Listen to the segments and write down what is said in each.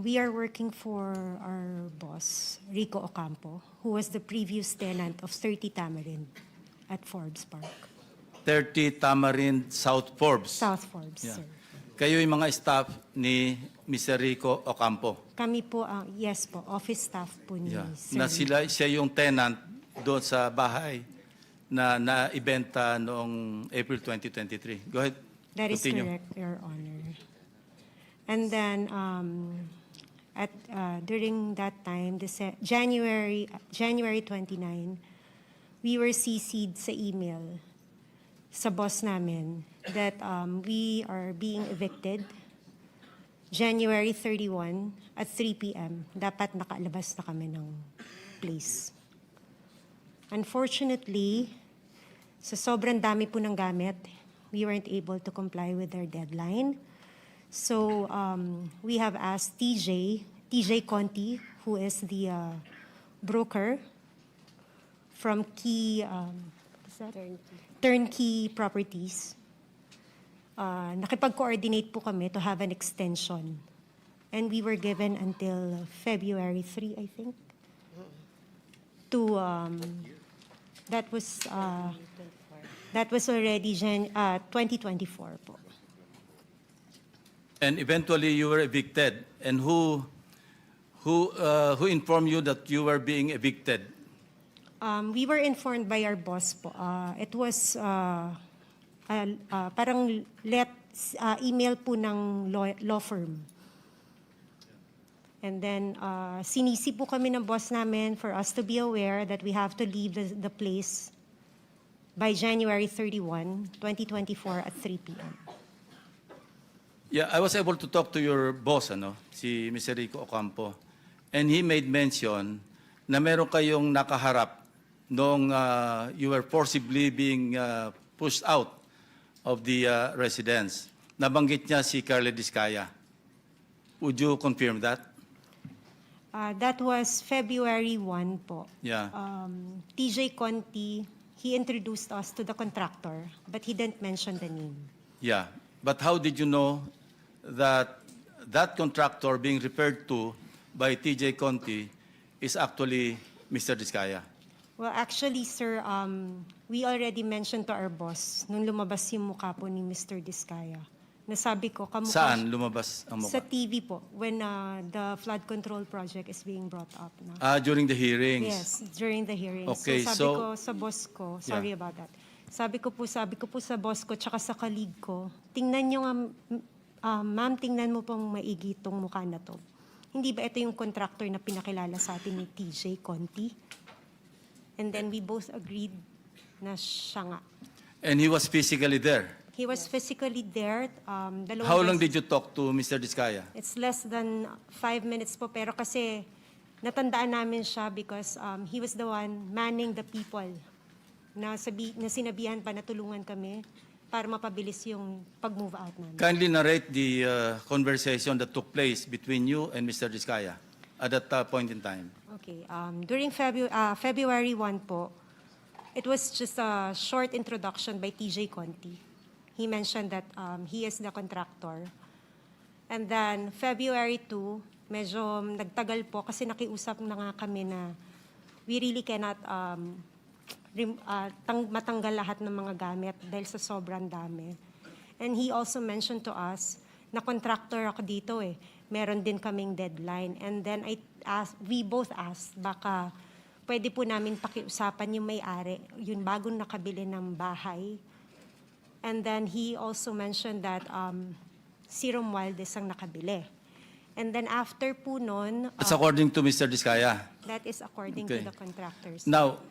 We are working for our boss, Rico Ocampo, who was the previous tenant of 30 Tamarind at Forbes Park. 30 Tamarind South Forbes. South Forbes, Yeah. sir. Kayo yung mga staff ni Mr. Rico Ocampo. Kami po, yes po, office staff po ni Yeah. Sir. Na siya yung tenant doon sa bahay na naibenta noong April 2023. Go ahead. That is Continue. correct, Your Honor. And then, during that time, January 29, we were CC'd sa email sa boss namin that we are being evicted January 31 at 3 p.m. Dapat nakalabas na kami ng place. Unfortunately, sa sobrang dami po ng gamit, we weren't able to comply with our deadline. So we have asked TJ Conti, who is the broker from Turnkey Properties. Nakipag-coordinate po kami to have an extension. And we were given until February 3, I think, to that was already 2024 po. And eventually you were evicted. And who informed you that you were being evicted? We were informed by our boss po. It was parang email po ng law firm. And then sinisi po kami ng boss namin for us to be aware that we have to leave the place by January 31, 2024 at 3 p.m. Yeah, I was able to talk to your boss, si Mr. Rico Ocampo. And he made mention na meron kayong nakaharap nung you were forcibly being pushed out of the residence. Nabanggit niya si Carla Discaya. Would you confirm that? That was February 1 po. Yeah. TJ Conti, he introduced us to the contractor, but he didn't mention the name. Yeah. But how did you know that that contractor being referred to by TJ Conti is actually Mr. Discaya? Well, actually, sir, we already mentioned to our boss nung lumabas yung mukha po ni Mr. Discaya. Nasabi ko, kamukha Saan lumabas ang sa mukha? TV po, when the flood control project is being brought up. No? During the hearings? Yes, during the hearings. Okay, so sabi so- ko sa boss ko, sorry about that. Sabi ko po sa boss ko, tsaka sa colleague ko, tingnan nyo nga, ma'am, tingnan mo pong maigi itong mukha na to. Hindi ba ito yung contractor na pinakilala sa atin ni TJ Conti? And then we both agreed na siya nga. And he was physically there? He was physically there. How long did you talk to Mr. Discaya? It's less than 5 minutes po, pero kasi natandaan namin siya because he was the one manning the people na sinabihan pa na tulungan kami para mapabilis yung pag-move out namin. Kindly narrate the conversation that took place between you and Mr. Discaya at that point in time. Okay. During February 1 po, it was just a short introduction by TJ Conti. He mentioned that he is the contractor. And then February 2, medyo nagtagal po kasi nakiusap na nga kami na we really cannot matanggal lahat ng mga gamit dahil sa sobrang dami. And he also mentioned to us na contractor ako dito eh. Meron din kaming deadline. And then we both asked, baka pwede po namin pakiusapan yung may-ari, yung bagong nakabili ng bahay. And then he also mentioned that si Romualdez ang nakabili. And then after po nun, That's according to Mr. Discaya. that is according Okay. to the contractors. Now,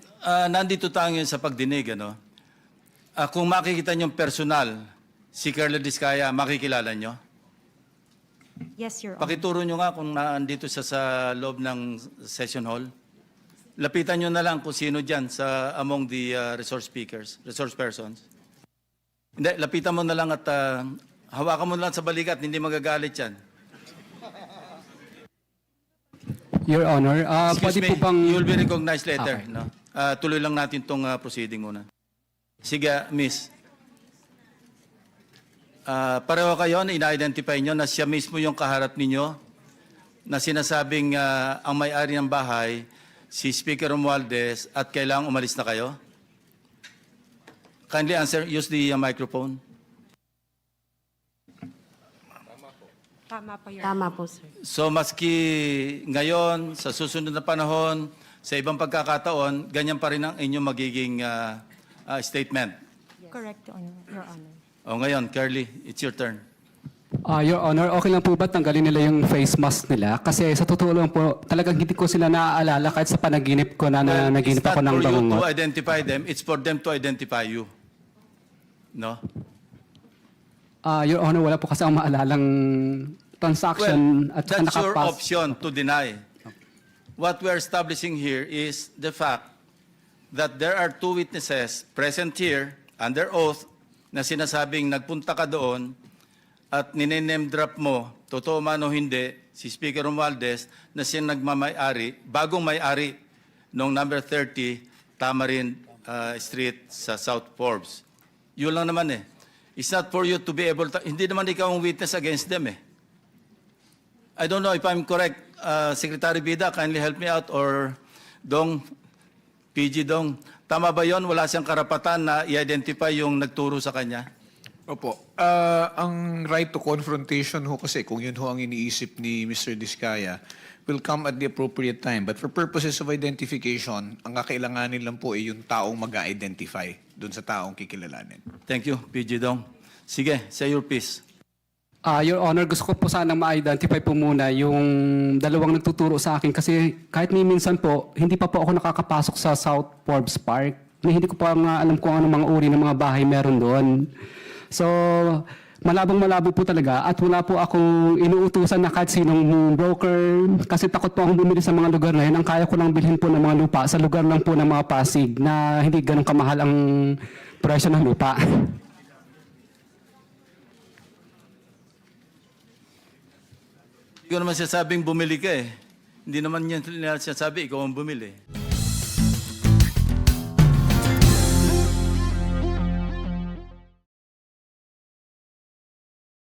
nandito tayo ngayon sa pagdinig, kung makikita niyong personal, si Carla Discaya, makikilala niyo? Yes, Your Honor. Pakituro niyo nga kung nandito siya sa loob ng session hall. Lapitan niyo na lang kung sino dyan among the resource persons. Hindi, lapitan mo na lang at hawakan mo na lang sa balikat, hindi magagalit yan. Your Honor, Excuse pwede me, po bang... you will be recognized later. Okay. No? Tuloy lang natin itong proceeding muna. Sige, miss. Pareho kayo na ina-identify nyo na siya mismo yung kaharap ninyo na sinasabing ang may-ari ng bahay, si Speaker Romualdez, at kailangang umalis na kayo? Kindly answer, use the microphone. Tama po, Your Tama po, sir. So maski ngayon, sa susunod na panahon, sa ibang pagkakataon, ganyan pa rin ang inyong magiging statement. Correct, Your Honor. O ngayon, Curly, it's your turn. Your Honor, okay lang po ba tanggalin nila yung face mask nila? Kasi sa totoo lang po, talagang hindi ko sila naaalala kahit sa panaginip ko na naginip It's ako not ng for you to bangungot. identify them, it's for them to identify you. No? Your Honor, wala po kasi ang maalalang transaction at saka That's your nakapas. option to deny. What we're establishing here is the fact that there are two witnesses present here under oath na sinasabing nagpunta ka doon at nine-name drop mo, totoo man o hindi, si Speaker Romualdez na siya nagmamay-ari, bagong may-ari noong number 30 Tamarind Street sa South Forbes. Yun lang naman eh. It's not for you to be able to, hindi naman ikaw ang witness against them eh. I don't know if I'm correct. Secretary Bida, kindly help me out, or Dong, PG Dong. Tama ba yon? Wala siyang karapatan na i-identify yung nagturo sa kanya? Opo. Ang right to confrontation ho kasi, kung yun ho ang iniisip ni Mr. Diskaya, will come at the appropriate time. But for purposes of identification, ang kakailanganin lang po ay yung taong mag-identify dun sa taong kikilalanin. Thank you, PG Dong. Sige, say your piece. Your Honor, gusto ko po sanang ma-identify po muna yung dalawang nagtuturo sa akin kasi kahit minsan po, hindi pa po ako nakakapasok sa South Forbes Park. Hindi ko pa nga alam kung anong mga uri ng mga bahay meron doon. So, malabong-malabo po talaga at wala po akong inuutusan na kahit sinong broker kasi takot po akong bumili sa mga lugar na yun. Ang kaya ko lang bilhin po ng mga lupa sa lugar lang po ng mga Pasig na hindi ganun kamahal ang presyo ng lupa. Hindi ko naman sinasabing bumili ka eh. Hindi naman yan sinasabi, ikaw ang bumili.